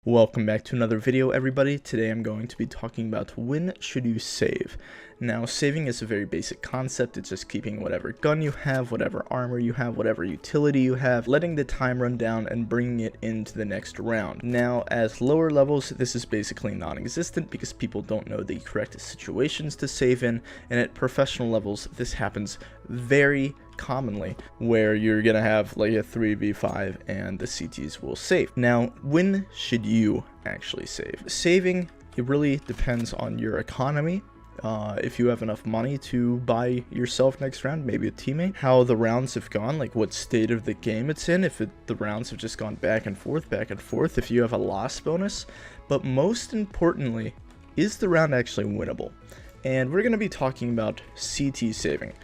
Welcome back to another video, everybody. Today I'm going to be talking about when should you save. Now, saving is a very basic concept. It's just keeping whatever gun you have, whatever armor you have, whatever utility you have, letting the time run down and bringing it into the next round. Now, at lower levels, this is basically non-existent because people don't know the correct situations to save in, and at professional levels, this happens very commonly where you're gonna have like a 3v5 and the CTs will save. Now, when should you actually save? Saving, it really depends on your economy. If you have enough money to buy yourself next round, maybe a teammate, how the rounds have gone, like what state of the game it's in, if the rounds have just gone back and forth, if you have a loss bonus. But most importantly, is the round actually winnable? And we're going to be talking about CT saving.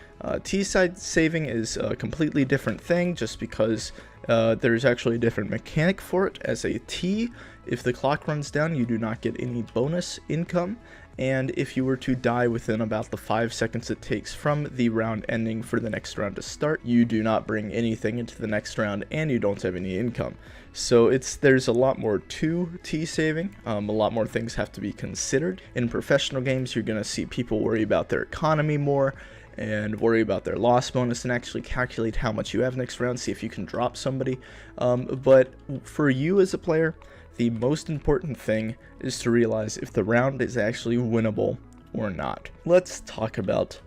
T-side saving is a completely different thing just because there's actually a different mechanic for it. As a T, if the clock runs down, you do not get any bonus income. And if you were to die within about the 5 seconds it takes from the round ending for the next round to start, you do not bring anything into the next round and you don't have any income. So there's a lot more to T saving. A lot more things have to be considered. In professional games, you're going to see people worry about their economy more and worry about their loss bonus and actually calculate how much you have next round, see if you can drop somebody. But for you as a player, the most important thing is to realize if the round is actually winnable or not. Let's talk about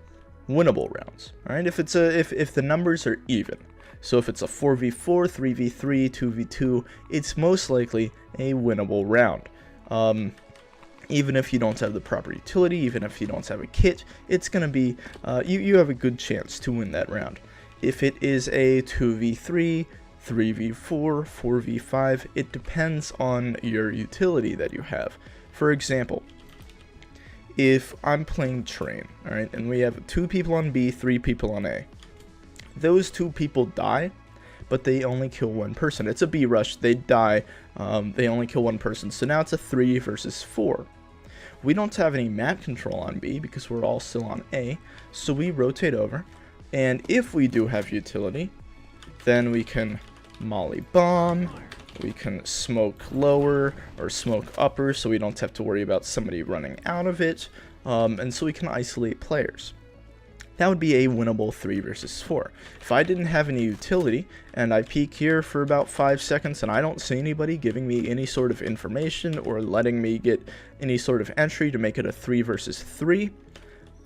winnable rounds. All right, if the numbers are even, so if it's a 4v4, 3v3, 2v2, it's most likely a winnable round. Even if you don't have the proper utility, even if you don't have a kit, it's going to be, you have a good chance to win that round. If it is a 2v3, 3v4, 4v5, it depends on your utility that you have. For example, if I'm playing train, alright, and we have 2 people on B, 3 people on A. Those 2 people die, but they only kill 1 person. It's a B rush, they die, they only kill 1 person, so now it's a 3 versus 4. We don't have any map control on B because we're all still on A, so we rotate over, and if we do have utility, then we can molly bomb, we can smoke lower or smoke upper so we don't have to worry about somebody running out of it, and so we can isolate players. That would be a winnable 3 versus 4. If I didn't have any utility and I peek here for about 5 seconds and I don't see anybody giving me any sort of information or letting me get any sort of entry to make it a 3 versus 3,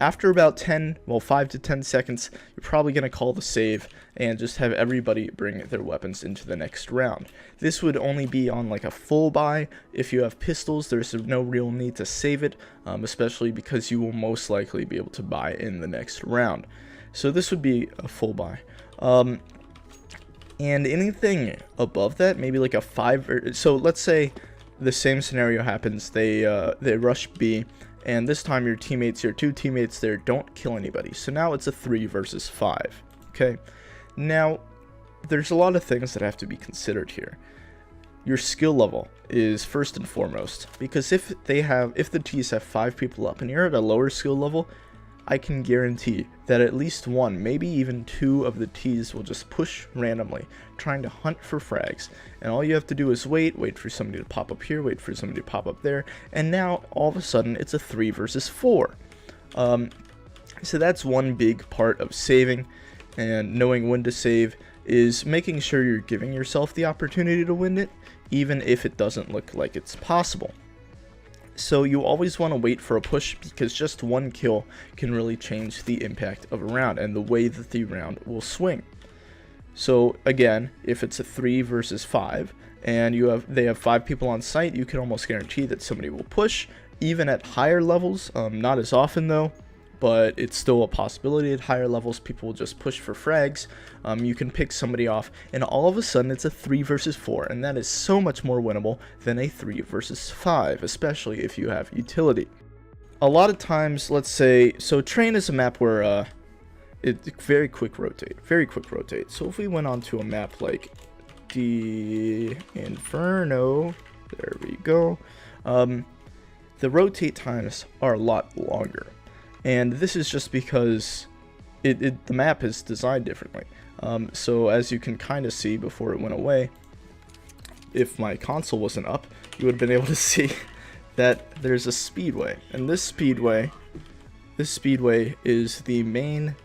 after about 5 to 10 seconds, you're probably going to call the save and just have everybody bring their weapons into the next round. This would only be on like a full buy. If you have pistols, there's no real need to save it, especially because you will most likely be able to buy in the next round. So this would be a full buy. And anything above that, maybe like a 5, so let's say the same scenario happens, they rush B, and this time your 2 teammates there don't kill anybody. So now it's a 3 versus 5. Okay. Now, there's a lot of things that have to be considered here. Your skill level is first and foremost, because if the T's have 5 people up and you're at a lower skill level, I can guarantee that at least 1, maybe even 2 of the T's will just push randomly, trying to hunt for frags. And all you have to do is wait for somebody to pop up here, wait for somebody to pop up there, and now all of a sudden it's a 3 versus 4. So that's one big part of saving, and knowing when to save is making sure you're giving yourself the opportunity to win it, even if it doesn't look like it's possible. So you always want to wait for a push because just 1 kill can really change the impact of a round and the way that the round will swing. So again, if it's a 3 versus 5 and they have 5 people on site, you can almost guarantee that somebody will push, even at higher levels. Not as often though, but it's still a possibility. At higher levels, people will just push for frags. You can pick somebody off, and all of a sudden it's a 3 versus 4, and that is so much more winnable than a 3 versus 5, especially if you have utility. A lot of times, let's say, so train is a map where it's very quick rotate. So if we went on to a map like the Inferno, there we go, the rotate times are a lot longer. And this is just because the map is designed differently. So as you can kind of see before it went away, if my console wasn't up, you would have been able to see that there's a speedway, and this speedway is the main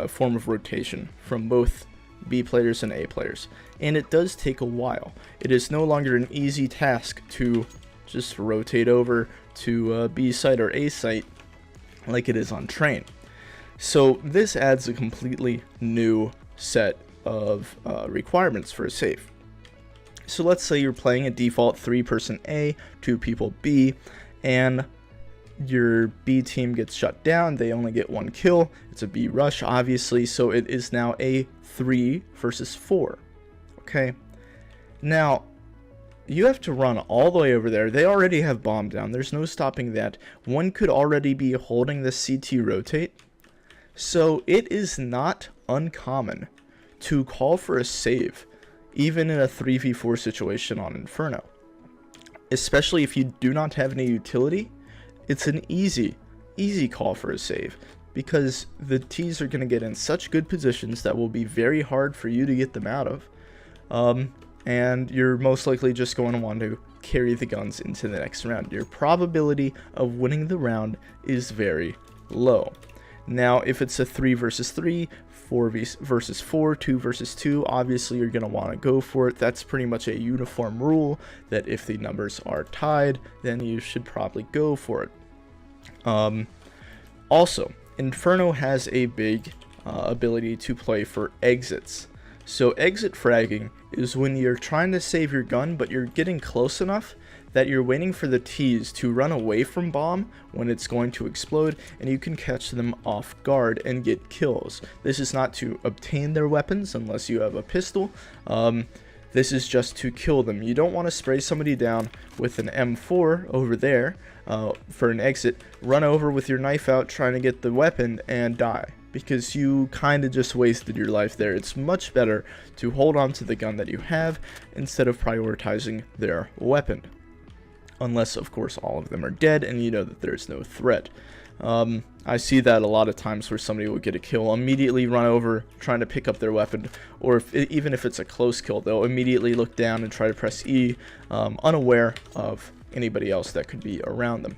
form of rotation from both B players and A players, and it does take a while. It is no longer an easy task to just rotate over to B site or A site like it is on train. So this adds a completely new set of requirements for a save. So let's say you're playing a default 3-person A, 2 people B, and your B team gets shut down. They only get 1 kill. It's a B rush, obviously, so it is now a 3 versus 4. Okay, now you have to run all the way over there. They already have bomb down. There's no stopping that. One could already be holding the CT rotate. So it is not uncommon to call for a save, even in a 3v4 situation on Inferno. Especially if you do not have any utility, it's an easy call for a save, because the T's are going to get in such good positions that will be very hard for you to get them out of. And you're most likely just going to want to carry the guns into the next round. Your probability of winning the round is very low. Now, if it's a 3 versus 3, 4 versus 4, 2 versus 2, obviously you're going to want to go for it. That's pretty much a uniform rule that if the numbers are tied, then you should probably go for it. Also, Inferno has a big ability to play for exits. So exit fragging is when you're trying to save your gun, but you're getting close enough that you're waiting for the T's to run away from bomb when it's going to explode, and you can catch them off guard and get kills. This is not to obtain their weapons unless you have a pistol. This is just to kill them. You don't want to spray somebody down with an M4 over there for an exit, run over with your knife out trying to get the weapon and die, because you kind of just wasted your life there. It's much better to hold on to the gun that you have instead of prioritizing their weapon. Unless, of course, all of them are dead and you know that there's no threat. I see that a lot of times where somebody will get a kill, immediately run over trying to pick up their weapon, or even if it's a close kill, they'll immediately look down and try to press E, unaware of anybody else that could be around them.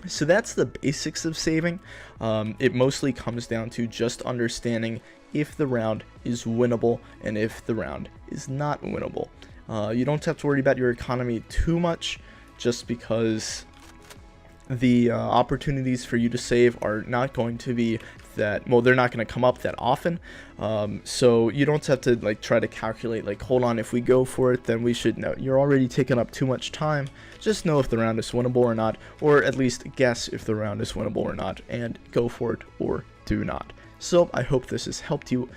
So that's the basics of saving. It mostly comes down to just understanding if the round is winnable and if the round is not winnable. You don't have to worry about your economy too much, just because the opportunities for you to save are not going to be that, well, they're not going to come up that often. So you don't have to like try to calculate like, hold on, if we go for it, then we should know. You're already taking up too much time. Just know if the round is winnable or not, or at least guess if the round is winnable or not, and go for it or do not. So I hope this has helped you.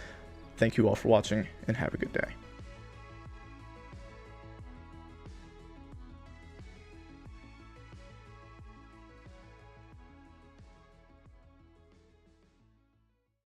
Thank you all for watching, and have a good day.